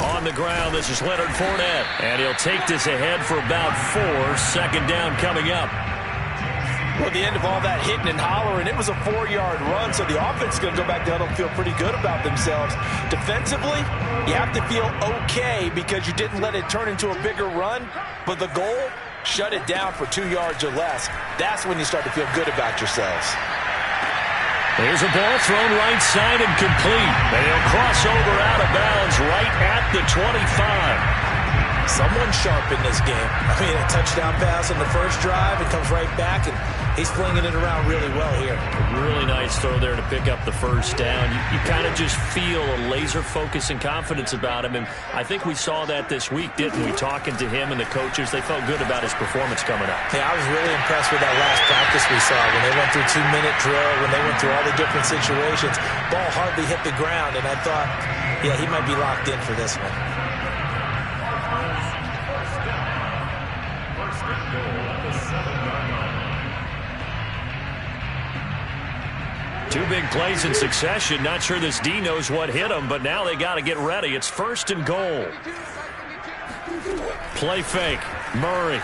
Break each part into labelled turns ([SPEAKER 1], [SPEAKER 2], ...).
[SPEAKER 1] On the ground, this is Leonard Fournette. And he'll take this ahead for about 4. Second down coming up.
[SPEAKER 2] Well, the end of all that hitting and hollering, it was a 4-yard run, so the offense is going to go back down and feel pretty good about themselves. Defensively, you have to feel okay because you didn't let it turn into a bigger run, but the goal, shut it down for 2 yards or less. That's when you start to feel good about yourselves.
[SPEAKER 1] There's a ball thrown right side and complete. And he'll cross over out of bounds right at the 25.
[SPEAKER 2] Someone sharp in this game. I mean, a touchdown pass on the first drive. It comes right back, and he's flinging it around really well here.
[SPEAKER 1] A really nice throw there to pick up the first down. You kind of just feel a laser focus and confidence about him, and I think we saw that this week, didn't we? Talking to him and the coaches, they felt good about his performance coming up.
[SPEAKER 2] Yeah, I was really impressed with that last practice we saw when they went through 2-minute drill, when they went through all the different situations. Ball hardly hit the ground, and I thought, yeah, he might be locked in for this one.
[SPEAKER 1] Two big plays in succession. Not sure this D knows what hit him, but now they got to get ready. It's 1st and goal. Play fake. Murray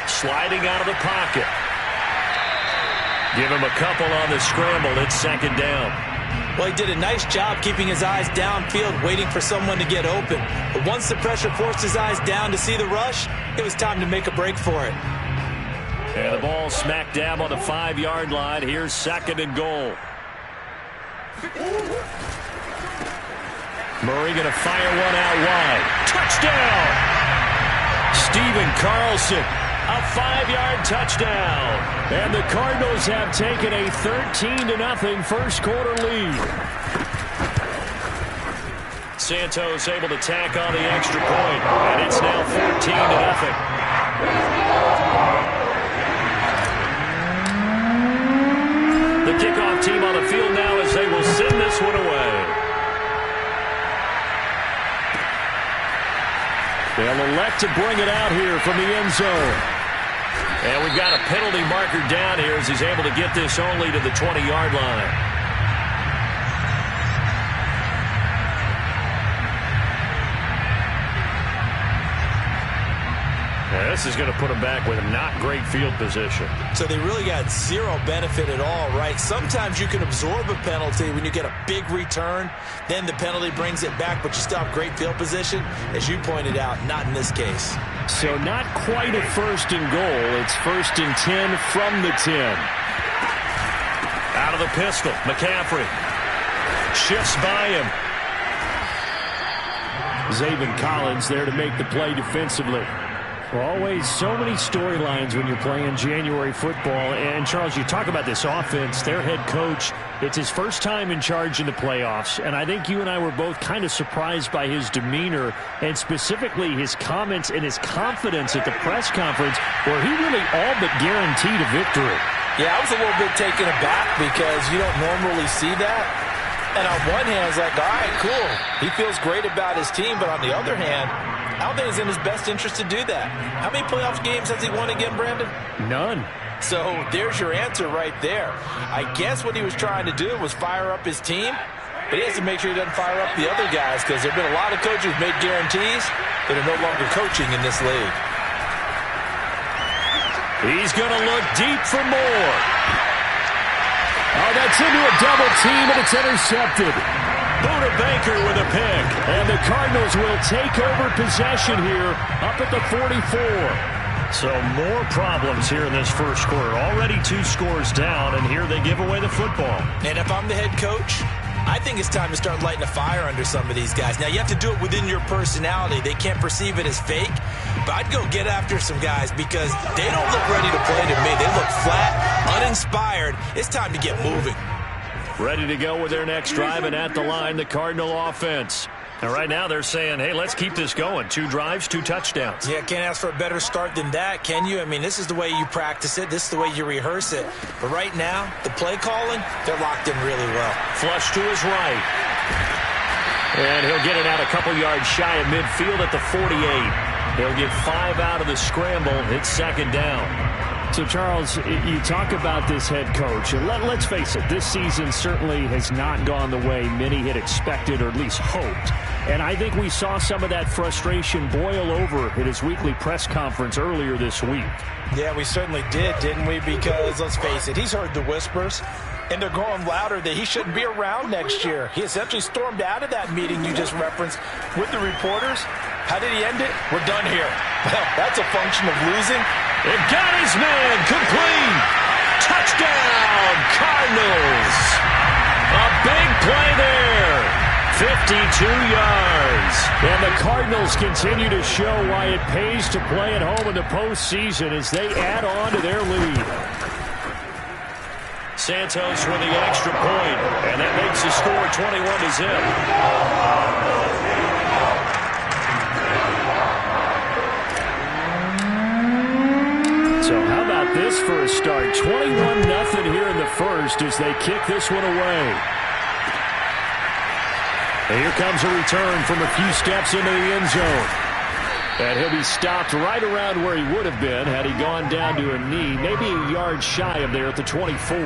[SPEAKER 1] sliding out of the pocket. Give him a couple on the scramble. It's 2nd down.
[SPEAKER 2] Well, he did a nice job keeping his eyes downfield, waiting for someone to get open. But once the pressure forced his eyes down to see the rush, it was time to make a break for it.
[SPEAKER 1] And the ball smack dab on the 5-yard line. Here's 2nd and goal. Murray going to fire one out wide. Touchdown! Stephen Carlson, a 5-yard touchdown. And the Cardinals have taken a 13-0 first quarter lead. Santos able to tack on the extra point, and it's now 14-0. The kickoff team on the field now as they will send this one away. They'll elect to bring it out here from the end zone. And we've got a penalty marker down here as he's able to get this only to the 20-yard line. This is going to put them back with not great field position.
[SPEAKER 2] So they really got zero benefit at all, right? Sometimes you can absorb a penalty when you get a big return. Then the penalty brings it back, but you still have great field position. As you pointed out, not in this case.
[SPEAKER 1] So not quite a 1st and goal. It's 1st and 10 from the 10. Out of the pistol, McCaffrey. Shifts by him. Zaven Collins there to make the play defensively. Always so many storylines when you're playing January football. And, Charles, you talk about this offense, their head coach, it's his first time in charge in the playoffs. And I think you and I were both kind of surprised by his demeanor and specifically his comments and his confidence at the press conference where he really all but guaranteed a victory.
[SPEAKER 2] Yeah, I was a little bit taken aback because you don't normally see that. And on one hand, it's like, all right, cool. He feels great about his team. But on the other hand, I don't think it's in his best interest to do that. How many playoff games has he won again, Brandon?
[SPEAKER 1] None.
[SPEAKER 2] So there's your answer right there. I guess what he was trying to do was fire up his team, but he has to make sure he doesn't fire up the other guys because there have been a lot of coaches who made guarantees that are no longer coaching in this league.
[SPEAKER 1] He's going to look deep for more. Oh, that's into a double team, and it's intercepted. Buda Baker with a pick. And the Cardinals will take over possession here up at the 44. So more problems here in this first quarter. Already 2 scores down, and here they give away the football.
[SPEAKER 2] And if I'm the head coach, I think it's time to start lighting a fire under some of these guys. Now, you have to do it within your personality. They can't perceive it as fake. But I'd go get after some guys because they don't look ready to play to me. They look flat, uninspired. It's time to get moving.
[SPEAKER 1] Ready to go with their next drive, and at the line, the Cardinal offense. And right now they're saying, hey, let's keep this going. 2 drives, 2 touchdowns.
[SPEAKER 2] Yeah, can't ask for a better start than that, can you? I mean, this is the way you practice it. This is the way you rehearse it. But right now, the play calling, they're locked in really well.
[SPEAKER 1] Flush to his right. And he'll get it out a couple yards shy of midfield at the 48. He'll get 5 out of the scramble. It's 2nd down. So, Charles, you talk about this head coach, and let's face it, this season certainly has not gone the way many had expected or at least hoped. And I think we saw some of that frustration boil over at his weekly press conference earlier this week.
[SPEAKER 2] Yeah, we certainly did, didn't we? Because, let's face it, he's heard the whispers, and they're growing louder that he shouldn't be around next year. He essentially stormed out of that meeting you just referenced with the reporters. How did he end it? We're done here. Well, that's a function of losing.
[SPEAKER 1] It got his man complete. Touchdown, Cardinals. A big play there. 52 yards. And the Cardinals continue to show why it pays to play at home in the postseason as they add on to their lead. Santos with the extra point, and that makes the score 21-0. So how about this for a start? 21-0 here in the first as they kick this one away. And here comes a return from a few steps into the end zone. And he'll be stopped right around where he would have been had he gone down to a knee, maybe a yard shy of there at the 24.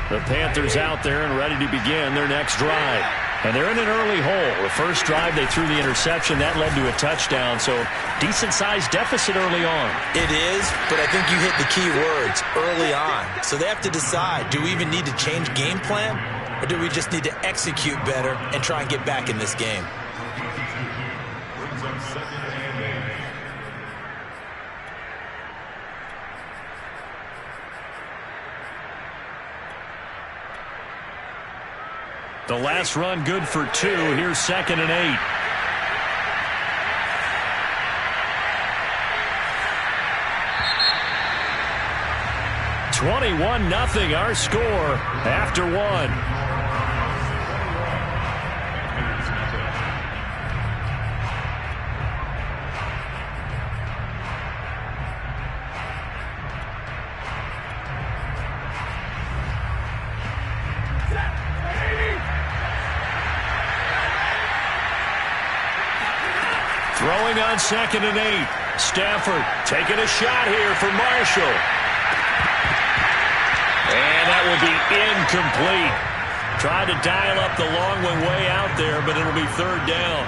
[SPEAKER 1] The Panthers out there and ready to begin their next drive. And they're in an early hole. The first drive, they threw the interception. That led to a touchdown. So decent-sized deficit early on.
[SPEAKER 2] It is, but I think you hit the key words, early on. So they have to decide, do we even need to change game plan? Or do we just need to execute better and try and get back in this game?
[SPEAKER 1] The last run good for 2. Here's 2nd and 8. (21-0) our score after 1. Throwing on 2nd and 8. Stafford taking a shot here for Marshall. And that will be incomplete. Tried to dial up the long one way out there, but it'll be 3rd down.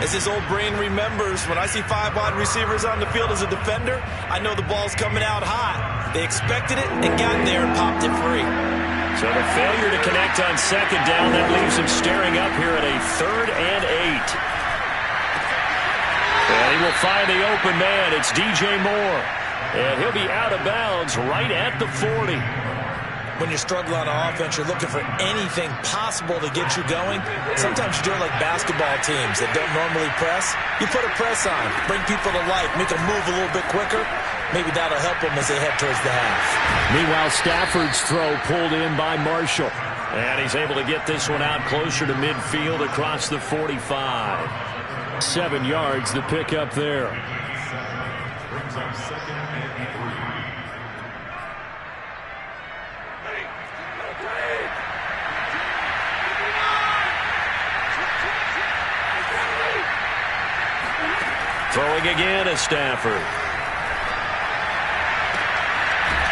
[SPEAKER 1] As his old brain remembers, when I see 5 wide receivers on the field as a defender, I know the ball's coming out hot. They expected it and got there and popped it free. So the failure to connect on 2nd down, that leaves him staring up here at a 3rd and 8. And he will find the open man. It's DJ Moore. And he'll be out of bounds right at the 40. When you're struggling on offense, you're looking for anything possible to get you going. Sometimes you do it like basketball teams that don't normally press. You put a press on, bring people to life, make them move a little bit quicker. Maybe that'll help them as they head towards the half. Meanwhile, Stafford's throw pulled in by Marshall. And he's able to get this one out closer to midfield across the 45. 7 yards the pick up there. Throwing again is Stafford.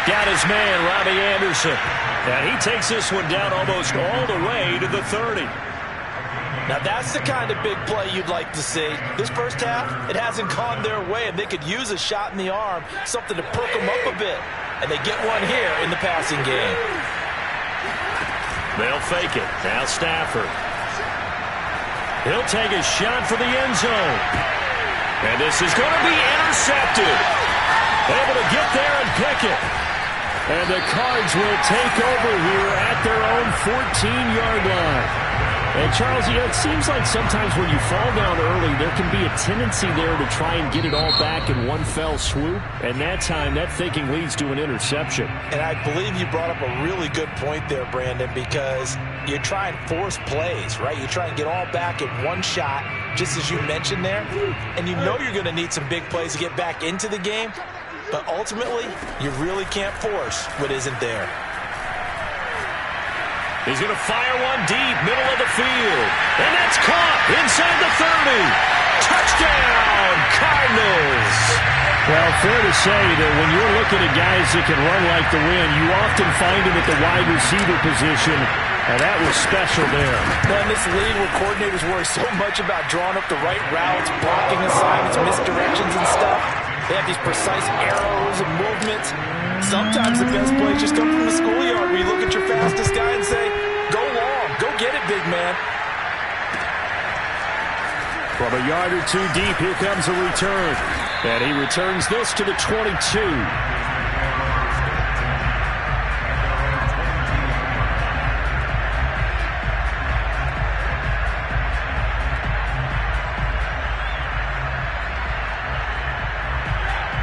[SPEAKER 1] Got his man, Robbie Anderson. And he takes this one down almost all the way to the 30. Now that's the kind of big play you'd like to see. This first half, it hasn't gone their way, and they could use a shot in the arm, something to perk them up a bit. And they get one here in the passing game. They'll fake it. Now Stafford. He'll take a shot for the end zone. And this is going to be intercepted. Able to get there and pick it. And the Cards will take over here at their own 14-yard line. And, Charles, it seems like sometimes when you fall down early, there can be a tendency there to try and get it all back in one fell swoop. And that time, that thinking leads to an interception. And I believe you brought up a really good point there, Brandon, because
[SPEAKER 2] you try and force plays, right? You try and get all back in one shot, just as you mentioned there. And you know you're going to need some big plays to get back into the game. But ultimately, you really can't force what isn't there.
[SPEAKER 1] He's going to fire one deep, middle of the field. And that's caught inside the 30. Touchdown, Cardinals. Well, fair to say that when you're looking at guys that can run like the wind, you often find them at the wide receiver position. And that was special there.
[SPEAKER 2] Well, in this league where coordinators worry so much about drawing up the right routes, blocking assignments, misdirections and stuff, they have these precise arrows and movements. Sometimes the best plays just come from the schoolyard where you look at your fastest guy and say, go long, go get it, big man.
[SPEAKER 1] From a yard or two deep, here comes a return. And he returns this to the 22.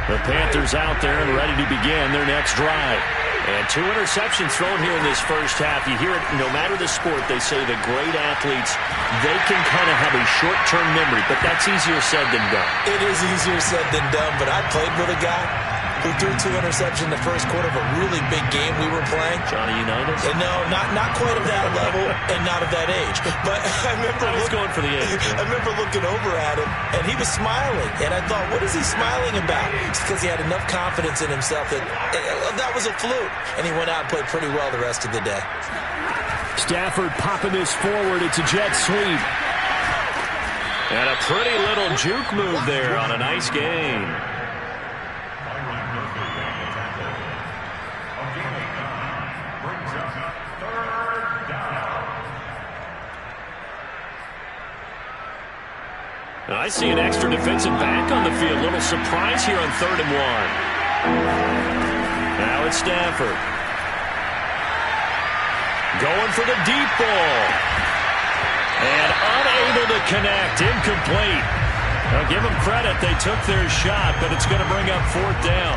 [SPEAKER 1] The Panthers out there and ready to begin their next drive. And 2 interceptions thrown here in this first half. You hear it, no matter the sport, they say the great athletes, they can kind of have a short-term memory, but that's easier said than done.
[SPEAKER 2] It is easier said than done, but I played with a guy who threw 2 interceptions in the first quarter of a really big game we were playing.
[SPEAKER 1] Johnny Unitas?
[SPEAKER 2] And no, not quite of that level and not of that age. But I remember
[SPEAKER 1] going for the age.
[SPEAKER 2] I remember looking over at him, and he was smiling. And I thought, what is he smiling about? It's because he had enough confidence in himself that that was a fluke. And he went out and played pretty well the rest of the day.
[SPEAKER 1] Stafford popping this forward. It's a jet sweep. And a pretty little juke move there on a nice gain. Now I see an extra defensive back on the field. Little surprise here on 3rd and 1. Now it's Stafford. Going for the deep ball. And unable to connect. Incomplete. Now give them credit. They took their shot, but it's going to bring up 4th down.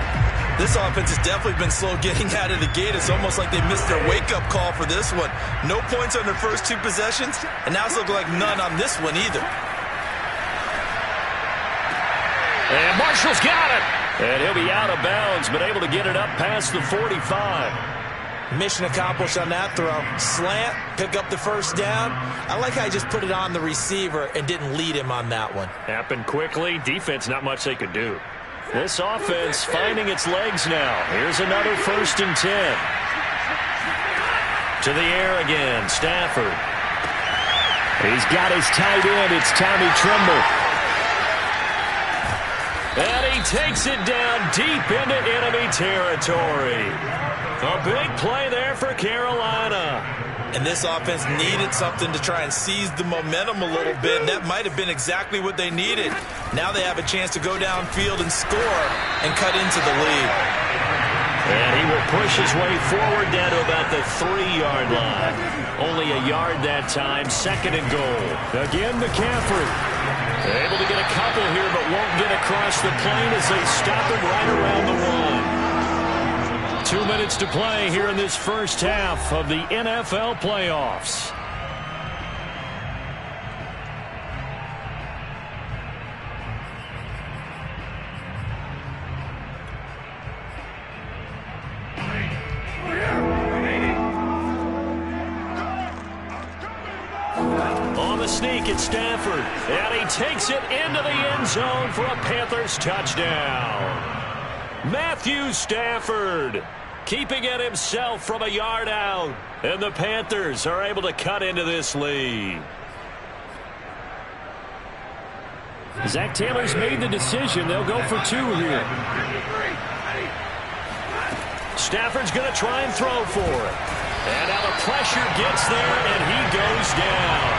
[SPEAKER 2] This offense has definitely been slow getting out of the gate. It's almost like they missed their wake-up call for this one. No points on their first 2 possessions, and now it's looking like none on this one either.
[SPEAKER 1] And Marshall's got it. And he'll be out of bounds, but able to get it up past the 45.
[SPEAKER 2] Mission accomplished on that throw. Slant, pick up the first down. I like how I just put it on the receiver and didn't lead him on that one.
[SPEAKER 1] Happened quickly. Defense, not much they could do. This offense finding its legs now. Here's another 1st and 10. To the air again, Stafford. He's got his tight end. It's Tommy Tremble. And he takes it down deep into enemy territory. A big play there for Carolina.
[SPEAKER 2] And this offense needed something to try and seize the momentum a little bit, and that might have been exactly what they needed. Now they have a chance to go downfield and score and cut into the lead.
[SPEAKER 1] And he will push his way forward down to about the 3-yard line. Only a yard that time, 2nd and goal. Again, McCaffrey. Able to get a couple here, but won't get across the plane as they stop him right around the 1. 2 minutes to play here in this first half of the NFL playoffs. On the sneak, it's Stafford, and he takes it into the end zone for a Panthers touchdown. Matthew Stafford keeping it himself from a yard out, and the Panthers are able to cut into this lead. Zach Taylor's made the decision. They'll go for 2 here. Stafford's going to try and throw for it. And now the pressure gets there, and he goes down.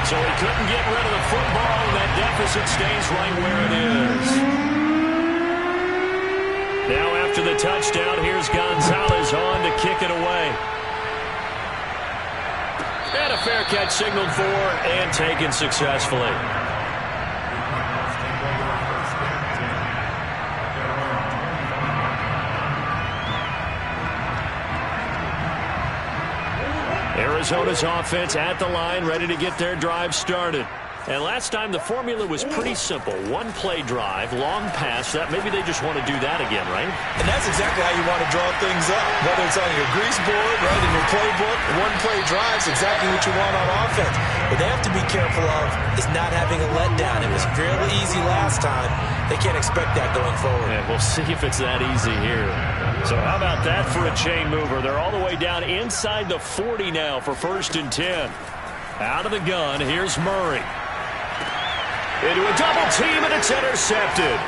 [SPEAKER 1] So he couldn't get rid of the football, and that deficit stays right where it is. Now after the touchdown, here's Gonzalez on to kick it away. And a fair catch signaled for and taken successfully. Arizona's offense at the line, ready to get their drive started. And last time the formula was pretty simple. One-play drive, long pass. That maybe they just want to do that again, right?
[SPEAKER 2] And that's exactly how you want to draw things up. Whether it's on your grease board, right, in your playbook, one-play drive is exactly what you want on offense. What they have to be careful of is not having a letdown. It was fairly easy last time. They can't expect that going forward.
[SPEAKER 1] Yeah, we'll see if it's that easy here. So how about that for a chain mover? They're all the way down inside the 40 now for 1st and 10. Out of the gun, here's Murray. Into a double team, and it's intercepted.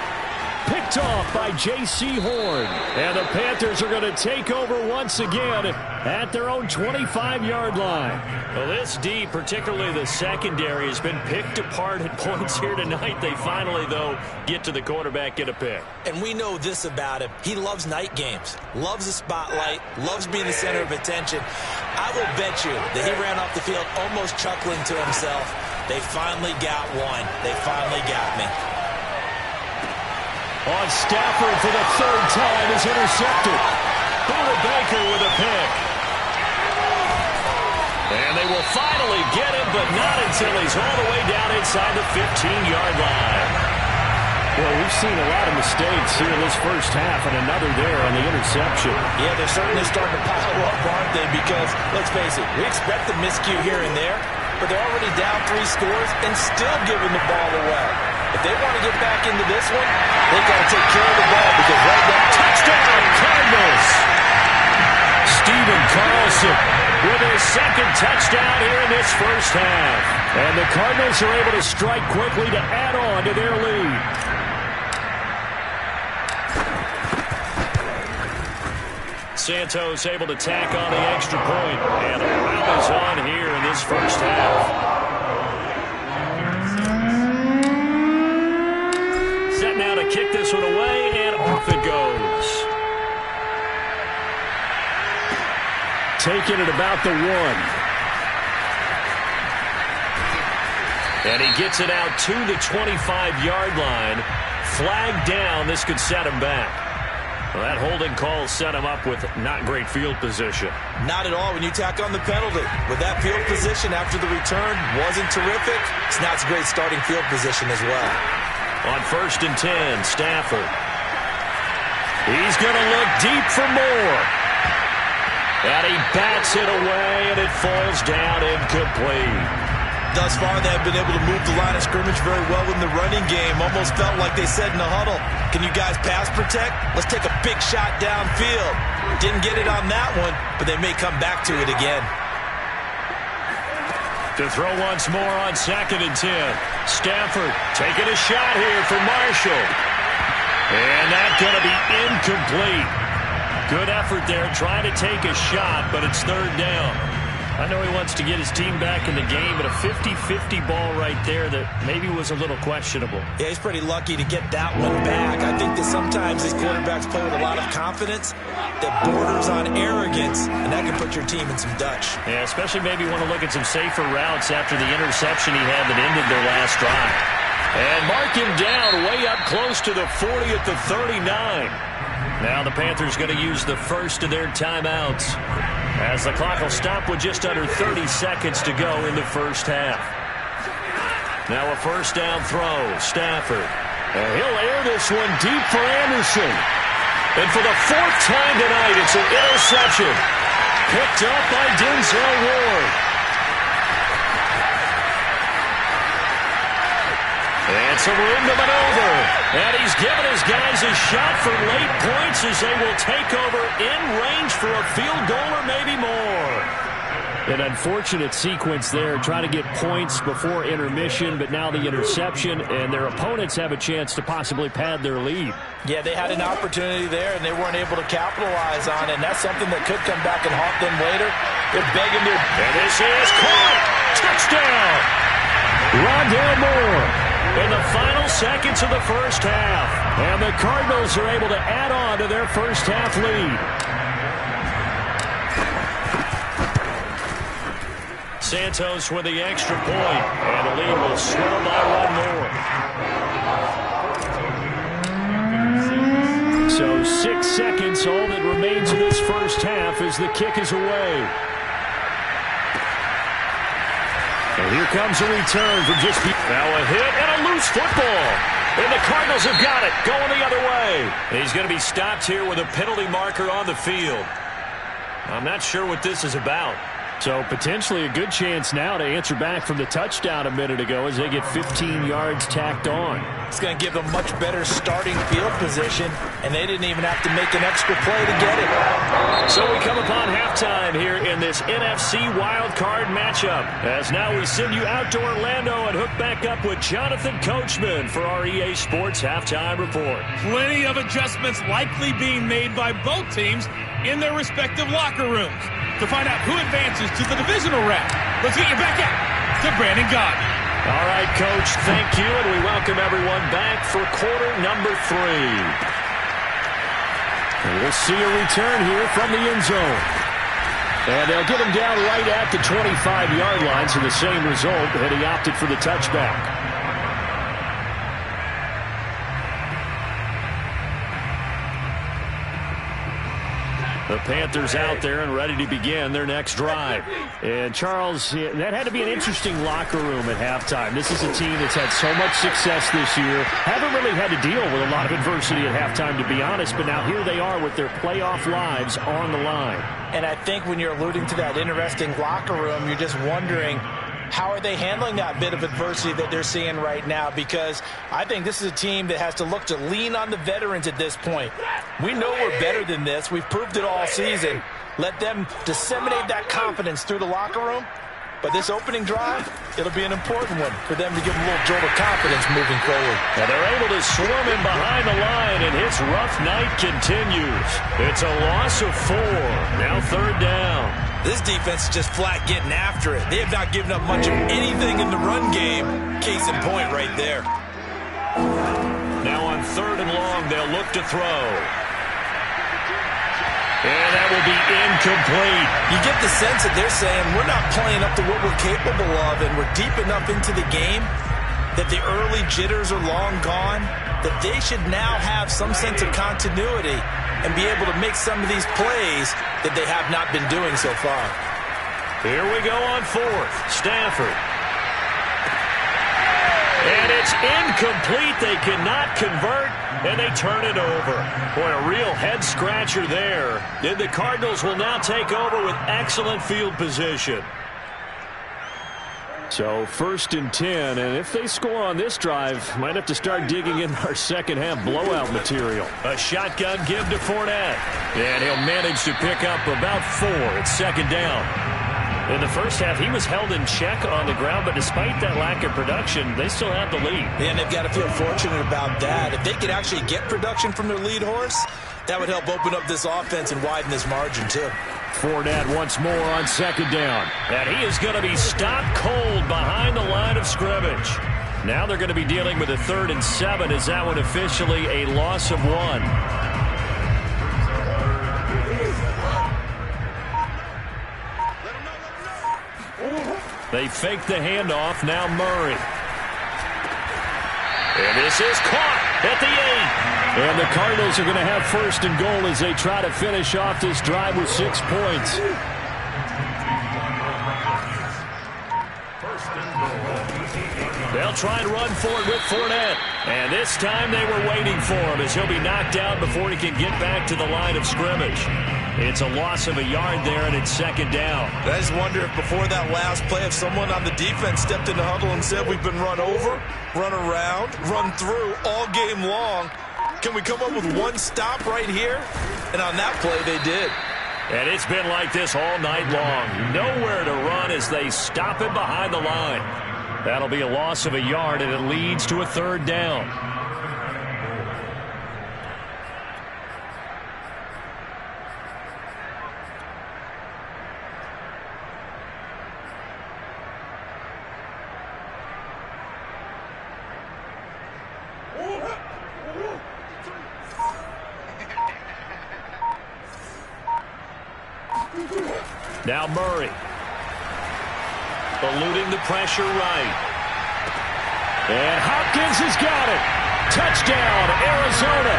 [SPEAKER 1] Picked off by J.C. Horn. And the Panthers are going to take over once again at their own 25-yard line. Well, this D, particularly the secondary, has been picked apart at points here tonight. They finally, though, get to the quarterback, get a pick.
[SPEAKER 2] And we know this about him. He loves night games, loves the spotlight, loves being the center of attention. I will bet you that he ran off the field almost chuckling to himself. They finally got one. They finally got me.
[SPEAKER 1] On Stafford for the 3rd time is intercepted. Buda Baker with a pick. And they will finally get him, but not until he's all the way down inside the 15-yard line. Well, we've seen a lot of mistakes here in this first half, and another there on the interception.
[SPEAKER 2] Yeah, they're certainly starting to pile up, aren't they? Because, let's face it, we expect the miscue here and there, but they're already down 3 scores and still giving the ball away. If they want to get back into this one, they've got to take care of the ball because right now, touchdown, Cardinals! Steven Carlson with his 2nd touchdown here in this first half.
[SPEAKER 1] And the Cardinals are able to strike quickly to add on to their lead. Santos able to tack on the extra point, and a rally's on here in this first half. Set now to kick this one away, and off it goes. Taking it about the 1. And he gets it out to the 25-yard line. Flag down. This could set him back. Well, that holding call set him up with not great field position.
[SPEAKER 2] Not at all when you tack on the penalty. With that field position after the return wasn't terrific, it's not a great starting field position as well.
[SPEAKER 1] On 1st and 10, Stafford. He's going to look deep for more. And he bats it away, and it falls down incomplete.
[SPEAKER 2] Thus far, they have been able to move the line of scrimmage very well in the running game. Almost felt like they said in the huddle, can you guys pass protect? Let's take a big shot downfield. Didn't get it on that one, but they may come back to it again.
[SPEAKER 1] To throw once more on 2nd and 10. Stafford taking a shot here for Marshall. And that's going to be incomplete. Good effort there, trying to take a shot, but it's 3rd down. I know he wants to get his team back in the game, but a 50-50 ball right there that maybe was a little questionable.
[SPEAKER 2] Yeah, he's pretty lucky to get that one back. I think that sometimes these quarterbacks play with a lot of confidence that borders on arrogance, and that can put your team in some Dutch.
[SPEAKER 1] Yeah, especially maybe want to look at some safer routes after the interception he had that ended their last drive. And mark him down way up close to the 40 at the 39. Now the Panthers going to use the first of their timeouts, as the clock will stop with just under 30 seconds to go in the first half. Now a 1st down throw, Stafford. And he'll air this one deep for Anderson. And for the 4th time tonight, it's an interception. Picked up by Denzel Ward. And some room to maneuver. And he's given his guys a shot for late points as they will take over in range for a field goal or maybe more. An unfortunate sequence there, trying to get points before intermission, but now the interception, and their opponents have a chance to possibly pad their lead.
[SPEAKER 2] Yeah, they had an opportunity there, and they weren't able to capitalize on it, and that's something that could come back and haunt them later. They're begging to...
[SPEAKER 1] And this is caught! Touchdown! Rondale Moore in the final seconds of the first half. And the Cardinals are able to add on to their first half lead. Santos with the extra point, and the lead will swell by 1 more. So 6 seconds, all that remains in this first half as the kick is away. Here comes a return from just now a hit and a loose football. And the Cardinals have got it, going the other way. He's going to be stopped here with a penalty marker on the field. I'm not sure what this is about. So potentially a good chance now to answer back from the touchdown a minute ago as they get 15 yards tacked on.
[SPEAKER 2] It's going to give them much better starting field position, and they didn't even have to make an extra play to get it.
[SPEAKER 1] So we come upon halftime here in this NFC wildcard matchup. As now we send you out to Orlando and hook back up with Jonathan Coachman for our EA Sports Halftime Report.
[SPEAKER 3] Plenty of adjustments likely being made by both teams in their respective locker rooms. To find out who advances to the divisional round, let's get you back out to Brandon Gaudin.
[SPEAKER 1] All right, Coach, thank you, and we welcome everyone back for quarter number 3. And we'll see a return here from the end zone. And they'll get him down right at the 25-yard line, so the same result, and he opted for the touchback. The Panthers out there and ready to begin their next drive. And, Charles, that had to be an interesting locker room at halftime. This is a team that's had so much success this year. Haven't really had to deal with a lot of adversity at halftime, to be honest. But now here they are with their playoff lives on the line.
[SPEAKER 2] And I think when you're alluding to that interesting locker room, you're just wondering, how are they handling that bit of adversity that they're seeing right now? Because I think this is a team that has to look to lean on the veterans at this point. We know we're better than this. We've proved it all season. Let them disseminate that confidence through the locker room. But this opening drive, it'll be an important one for them to give them a little jolt of confidence moving forward.
[SPEAKER 1] Now they're able to swarm him behind the line, and his rough night continues. It's a loss of 4. Now third down.
[SPEAKER 2] This defense is just flat getting after it. They have not given up much of anything in the run game. Case in point right there.
[SPEAKER 1] Now on third and long, they'll look to throw. And that will be incomplete.
[SPEAKER 2] You get the sense that they're saying we're not playing up to what we're capable of, and we're deep enough into the game that the early jitters are long gone, that they should now have some sense of continuity and be able to make some of these plays that they have not been doing so far.
[SPEAKER 1] Here we go on fourth. Stafford. And it's incomplete. They cannot convert, and they turn it over. Boy, a real head-scratcher there. And the Cardinals will now take over with excellent field position. So first and 10, and if they score on this drive, might have to start digging in our second-half blowout material. A shotgun give to Fournette, and he'll manage to pick up about 4 at second down. In the first half, he was held in check on the ground, but despite that lack of production, they still have the lead.
[SPEAKER 2] And they've got to feel fortunate about that. If they could actually get production from their lead horse, that would help open up this offense and widen this margin, too.
[SPEAKER 1] Fournette once more on second down. And he is going to be stopped cold behind the line of scrimmage. Now they're going to be dealing with a 3rd and 7. Is that one officially a loss of 1? They fake the handoff. Now Murray. And this is caught at the 8. And the Cardinals are going to have first and goal as they try to finish off this drive with 6 points. They'll try and run for it with Fournette. And this time they were waiting for him as he'll be knocked down before he can get back to the line of scrimmage. It's a loss of a yard there, and it's second down.
[SPEAKER 2] I just wonder if before that last play, if someone on the defense stepped in the huddle and said, we've been run over, run around, run through all game long. Can we come up with one stop right here? And on that play, they did.
[SPEAKER 1] And it's been like this all night long. Nowhere to run as they stop him behind the line. That'll be a loss of a yard, and it leads to a 3rd down. Now Murray. Eluding the pressure right. And Hopkins has got it. Touchdown, Arizona.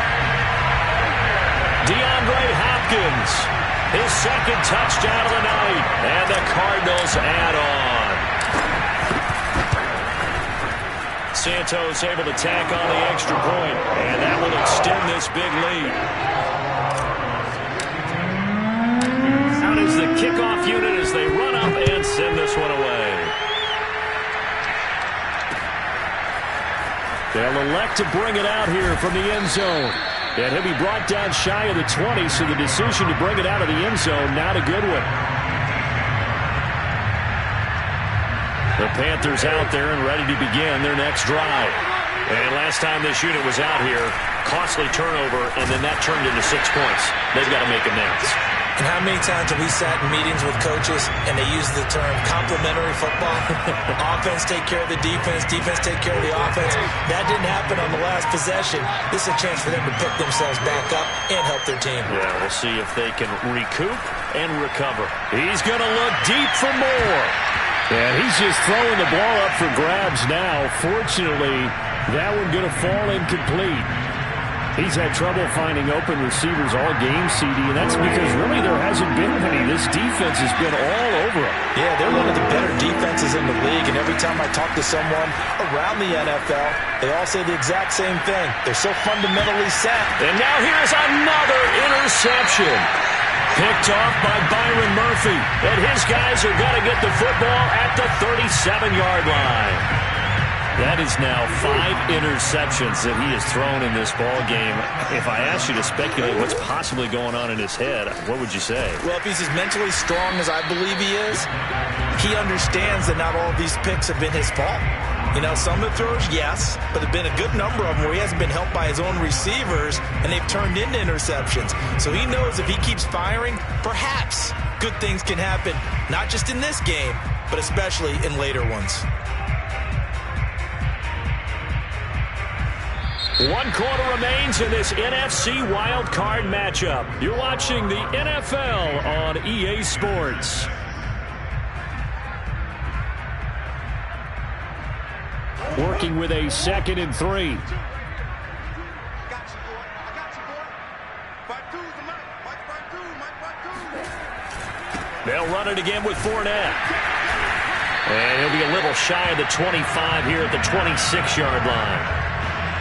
[SPEAKER 1] DeAndre Hopkins. His 2nd touchdown of the night. And the Cardinals add on. Santos able to tack on the extra point, and that will extend this big lead. Out is the kickoff unit as they run up and send this one away. They'll elect to bring it out here from the end zone. And he'll be brought down shy of the 20, so the decision to bring it out of the end zone, not a good one. The Panthers out there and ready to begin their next drive. And last time this unit was out here, costly turnover, and then that turned into 6 points. They've got to make amends.
[SPEAKER 2] And how many times have we sat in meetings with coaches and they use the term complementary football? Offense take care of the defense, defense take care of the offense. That didn't happen on the last possession. This is a chance for them to pick themselves back up and help their team.
[SPEAKER 1] Yeah, we'll see if they can recoup and recover. He's going to look deep for more. And he's just throwing the ball up for grabs now. Fortunately, that one going to fall incomplete. He's had trouble finding open receivers all game, CD, and that's because really there hasn't been any. This defense has been all over him.
[SPEAKER 2] Yeah, they're one of the better defenses in the league, and every time I talk to someone around the NFL, they all say the exact same thing. They're so fundamentally sound.
[SPEAKER 1] And now here's another interception. Picked off by Byron Murphy, and his guys are going to get the football at the 37-yard line. That is now 5 interceptions that he has thrown in this ball game. If I asked you to speculate what's possibly going on in his head, what would you say?
[SPEAKER 2] Well, if he's as mentally strong as I believe he is, he understands that not all of these picks have been his fault. You know, some of the throws, yes, but there have been a good number of them where he hasn't been helped by his own receivers, and they've turned into interceptions. So he knows if he keeps firing, perhaps good things can happen, not just in this game, but especially in later ones.
[SPEAKER 1] 1 quarter remains in this NFC Wild Card matchup. You're watching the NFL on EA Sports. Working with a 2nd and 3. They'll run it again with Fournette. And he'll be a little shy of the 25 here at the 26-yard line.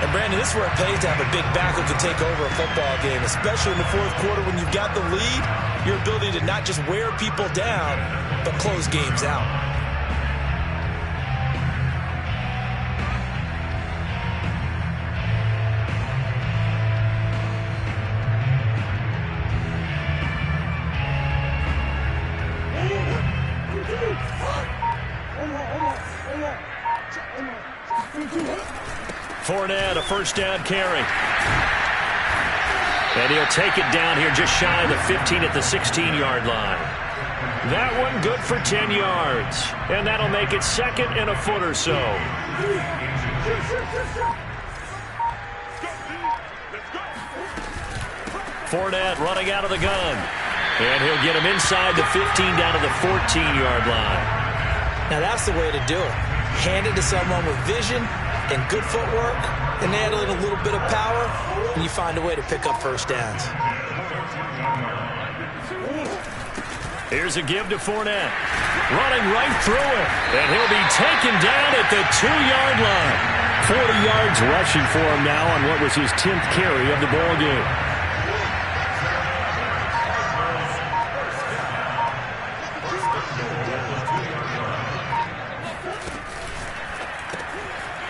[SPEAKER 2] And, Brandon, this is where it pays to have a big back who can take over a football game, especially in the 4th quarter when you've got the lead, your ability to not just wear people down, but close games out.
[SPEAKER 1] Fournette, a first down carry. And he'll take it down here just shy of the 15 at the 16-yard line. That one good for 10 yards. And that'll make it 2nd and a foot or so. Fournette running out of the gun. And he'll get him inside the 15 down to the 14-yard line.
[SPEAKER 2] Now that's the way to do it. Hand it to someone with vision and good footwork, and add in a little bit of power, and you find a way to pick up first downs.
[SPEAKER 1] Here's a give to Fournette. Running right through it, and he'll be taken down at the 2-yard line. 40 yards rushing for him now on what was his 10th carry of the ball game.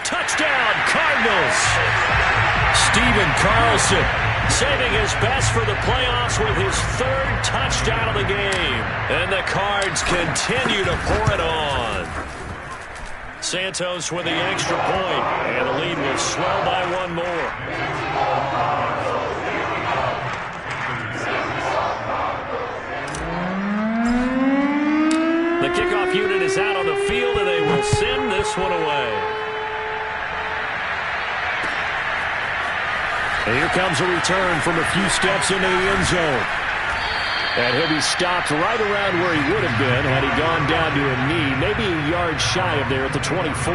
[SPEAKER 1] Touchdown, Cardinals. Steven Carlson saving his best for the playoffs with his 3rd touchdown of the game. And the Cards continue to pour it on. Santos with the extra point, and the lead will swell by 1 more. The kickoff unit is out on the field, and they will send this one away. And here comes a return from a few steps into the end zone. And he'll be stopped right around where he would have been had he gone down to a knee, maybe a yard shy of there at the 24.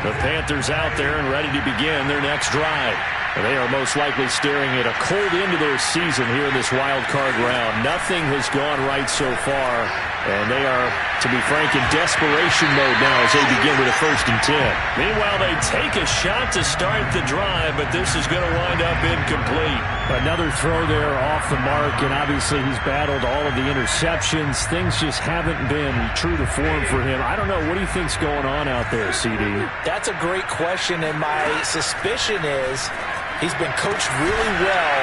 [SPEAKER 1] The Panthers out there and ready to begin their next drive. And they are most likely staring at a cold end of their season here in this wild card round. Nothing has gone right so far, and they are To be frank, in desperation mode now as they begin with a 1st and 10. Meanwhile, they take a shot to start the drive, but this is going to wind up incomplete. Another throw there off the mark, and obviously he's battled all of the interceptions. Things just haven't been true to form for him. I don't know. What do you think's going on out there, CD?
[SPEAKER 2] That's a great question, and my suspicion is he's been coached really well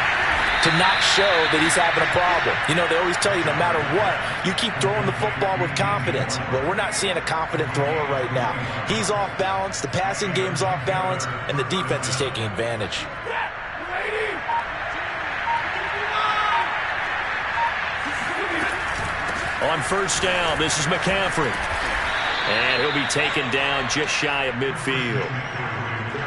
[SPEAKER 2] to not show that he's having a problem. You know, they always tell you no matter what, you keep throwing the football with confidence. Well, we're not seeing a confident thrower right now. He's off balance, the passing game's off balance, and the defense is taking advantage.
[SPEAKER 1] On 1st down, this is McCaffrey. And he'll be taken down just shy of midfield.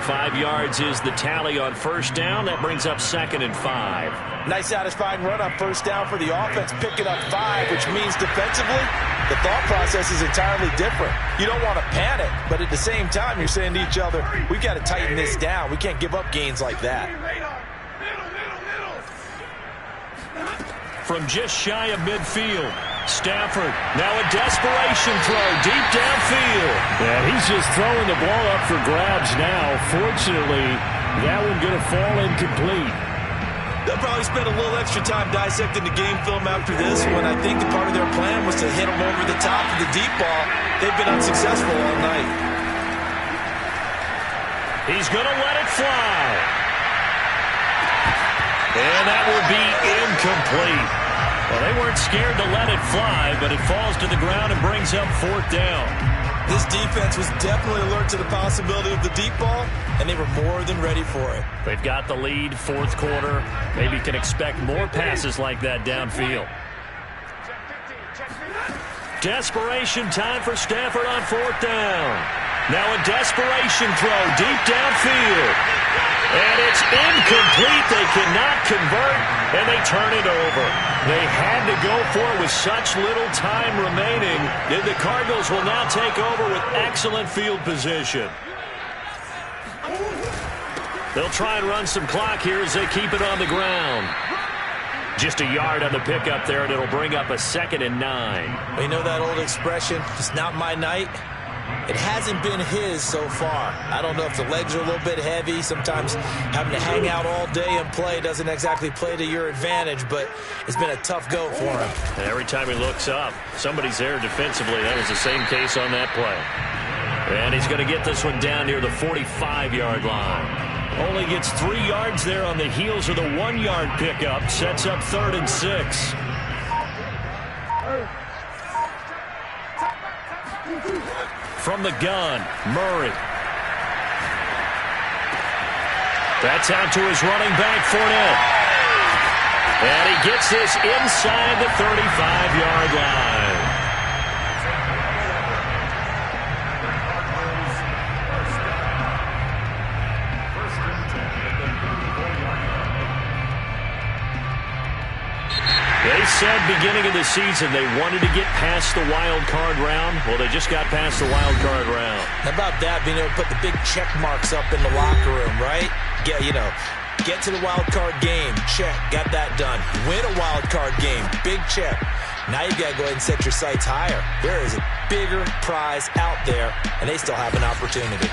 [SPEAKER 1] 5 yards is the tally on 1st down. That brings up 2nd and 5.
[SPEAKER 2] Nice satisfying run on 1st down for the offense, picking up 5, which means defensively, the thought process is entirely different. You don't want to panic, but at the same time, you're saying to each other, we've got to tighten this down. We can't give up gains like that.
[SPEAKER 1] From just shy of midfield, Stafford, now a desperation throw deep downfield. Yeah, he's just throwing the ball up for grabs now. Fortunately, that one going to fall incomplete.
[SPEAKER 2] They'll probably spend a little extra time dissecting the game film after this, when I think the part of their plan was to hit them over the top of the deep ball. They've been unsuccessful all night.
[SPEAKER 1] He's going to let it fly. And that will be incomplete. Well, they weren't scared to let it fly, but it falls to the ground and brings up 4th down.
[SPEAKER 2] This defense was definitely alert to the possibility of the deep ball, and they were more than ready for it.
[SPEAKER 1] They've got the lead, 4th quarter. Maybe can expect more passes like that downfield. Desperation time for Stafford on 4th down. Now a desperation throw deep downfield. And it's incomplete. They cannot convert, and they turn it over. They had to go for it with such little time remaining. And the Cardinals will now take over with excellent field position. They'll try and run some clock here as they keep it on the ground. Just a yard on the pickup there, and it'll bring up a 2nd and 9.
[SPEAKER 2] Well, you know that old expression, it's not my night? It hasn't been his so far. I don't know if the legs are a little bit heavy. Sometimes having to hang out all day and play doesn't exactly play to your advantage, but it's been a tough go for him.
[SPEAKER 1] And every time he looks up, somebody's there defensively. That was the same case on that play. And he's going to get this one down near the 45-yard line. Only gets 3 yards there on the heels of the 1-yard pickup. Sets up 3rd and 6. From the gun, Murray. That's out to his running back, Fournette. And he gets this inside the 35-yard line. They said beginning of the season they wanted to get past the wild card round. Well, they just got past the wild card round.
[SPEAKER 2] How about that, being able to put the big check marks up in the locker room, right? Get to the wild card game, check, got that done. Win a wild card game, big check. Now you got to go ahead and set your sights higher. There is a bigger prize out there, and they still have an opportunity.